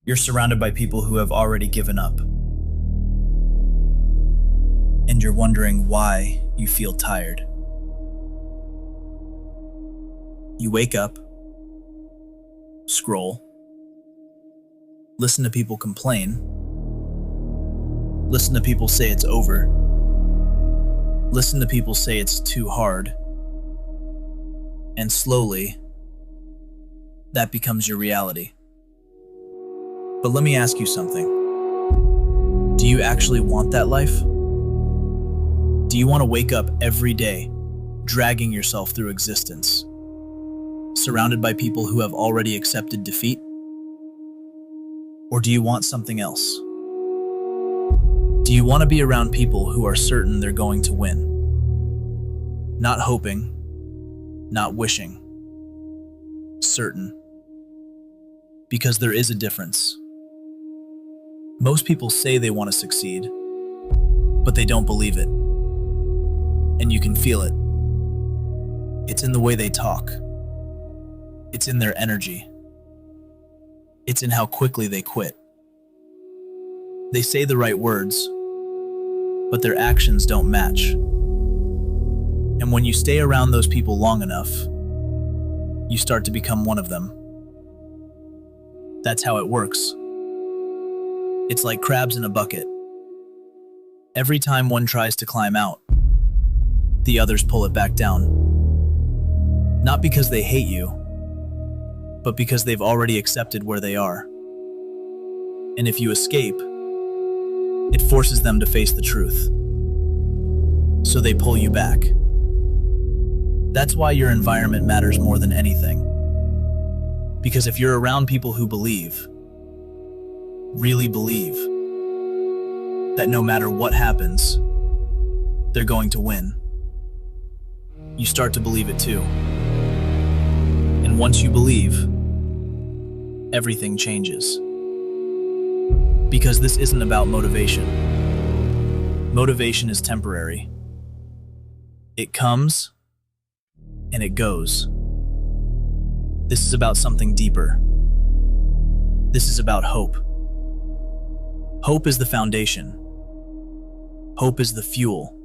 You're surrounded by people who have already given up. And you're wondering why you feel tired. You wake up, scroll, listen to people complain, listen to people say it's over, listen to people say it's too hard, and slowly, that becomes your reality. But let me ask you something. Do you actually want that life? Do you want to wake up every day, dragging yourself through existence, surrounded by people who have already accepted defeat? Or do you want something else? Do you want to be around people who are certain they're going to win? Not hoping, not wishing, certain. Because there is a difference. Most people say they want to succeed, but they don't believe it. And you can feel it. It's in the way they talk. It's in their energy. It's in how quickly they quit. They say the right words, but their actions don't match. And when you stay around those people long enough, you start to become one of them. That's how it works. It's like crabs in a bucket. Every time one tries to climb out, the others pull it back down. Not because they hate you, but because they've already accepted where they are. And if you escape, it forces them to face the truth. So they pull you back. That's why your environment matters more than anything. Because if you're around people who believe, really believe, that no matter what happens, they're going to win, you start to believe it too. And once you believe, everything changes. Because this isn't about motivation. Motivation is temporary. It comes and it goes. This is about something deeper. This is about hope. Hope is the foundation. Hope is the fuel.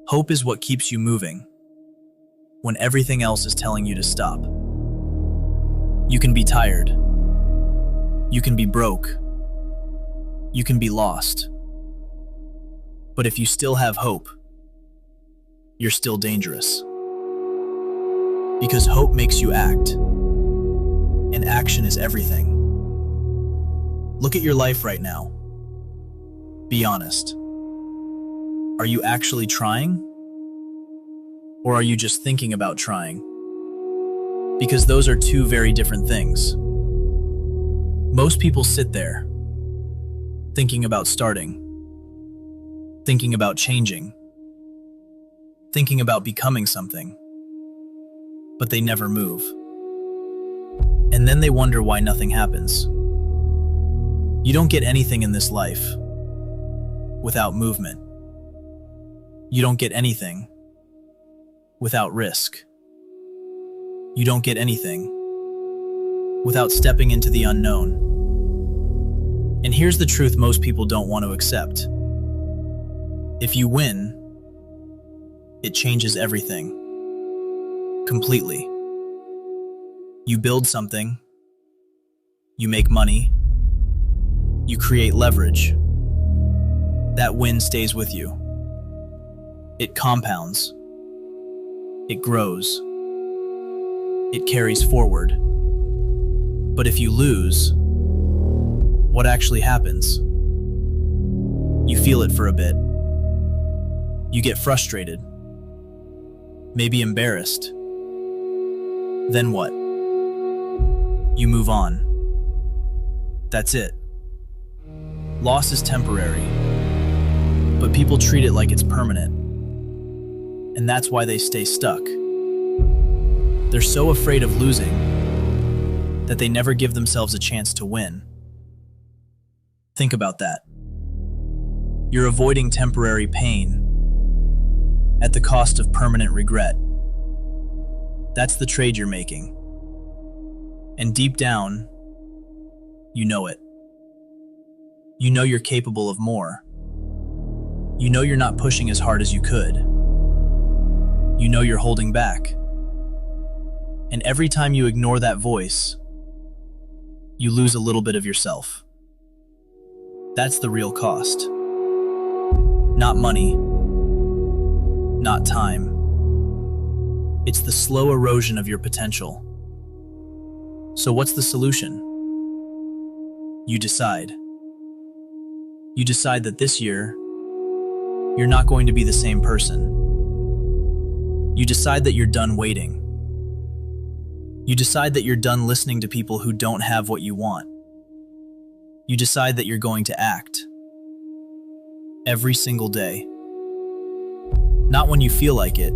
Hope is what keeps you moving when everything else is telling you to stop. You can be tired. You can be broke. You can be lost. But if you still have hope, you're still dangerous. Because hope makes you act. And action is everything. Look at your life right now. Be honest. Are you actually trying? Or are you just thinking about trying? Because those are two very different things. Most people sit there, thinking about starting, thinking about changing, thinking about becoming something, but they never move. And then they wonder why nothing happens. You don't get anything in this life without movement. You don't get anything without risk. You don't get anything without stepping into the unknown. And here's the truth most people don't want to accept. If you win, it changes everything. Completely. You build something, you make money, you create leverage. That win stays with you. It compounds. It grows. It carries forward. But if you lose, what actually happens? You feel it for a bit. You get frustrated. Maybe embarrassed. Then what? You move on. That's it. Loss is temporary, but people treat it like it's permanent. And that's why they stay stuck. They're so afraid of losing that they never give themselves a chance to win. Think about that. You're avoiding temporary pain at the cost of permanent regret. That's the trade you're making. And deep down, You know it. You know you're capable of more. You know you're not pushing as hard as you could. You know you're holding back. And every time you ignore that voice, you lose a little bit of yourself. That's the real cost. Not money, not time. It's the slow erosion of your potential. So what's the solution? You decide. You decide that this year, you're not going to be the same person. You decide that you're done waiting. You decide that you're done listening to people who don't have what you want. You decide that you're going to act. Every single day. Not when you feel like it.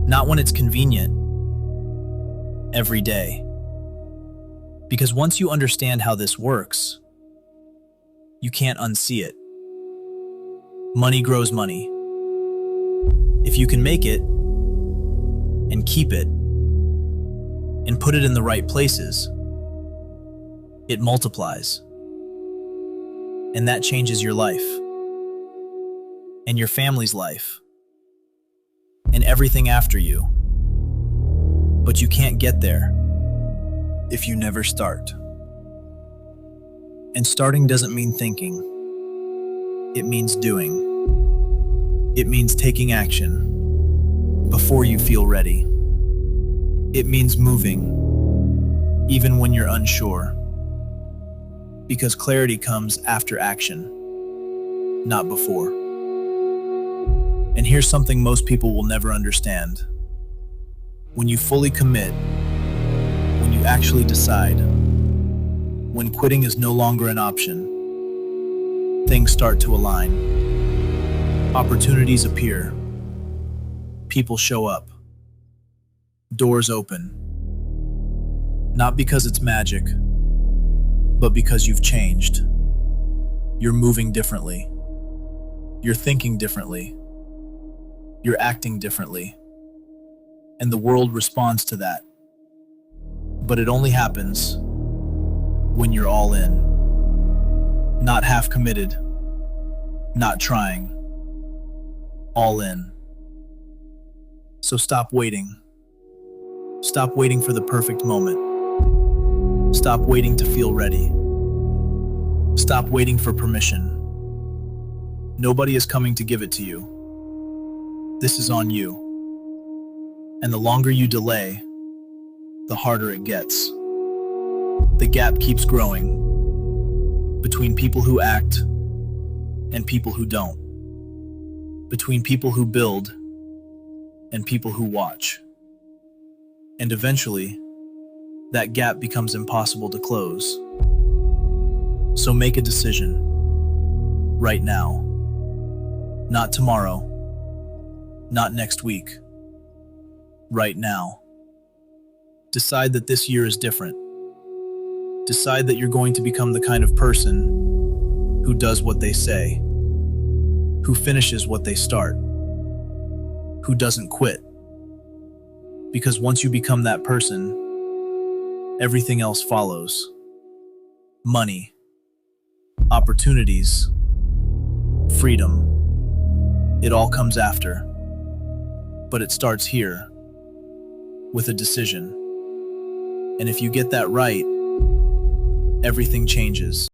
Not when it's convenient. Every day. Because once you understand how this works, you can't unsee it. Money grows money. If you can make it, and keep it, and put it in the right places, it multiplies. And that changes your life, and your family's life, and everything after you. But you can't get there if you never start. And starting doesn't mean thinking. It means doing. It means taking action before you feel ready. It means moving, even when you're unsure. Because clarity comes after action, not before. And here's something most people will never understand. When you fully commit, when you actually decide, when quitting is no longer an option, things start to align. Opportunities appear. People show up. Doors open. Not because it's magic, but because you've changed. You're moving differently. You're thinking differently. You're acting differently. And the world responds to that. But it only happens when you're all in. Not half committed. Not trying. All in. So stop waiting. Stop waiting for the perfect moment. Stop waiting to feel ready. Stop waiting for permission. Nobody is coming to give it to you. This is on you. And the longer you delay, the harder it gets. The gap keeps growing between people who act and people who don't. Between people who build and people who watch. And eventually, that gap becomes impossible to close. So make a decision. Right now. Not tomorrow. Not next week. Right now. Decide that this year is different. Decide that you're going to become the kind of person who does what they say, who finishes what they start, who doesn't quit. Because once you become that person, everything else follows. Money, opportunities, freedom. It all comes after. But it starts here, with a decision. And if you get that right, everything changes.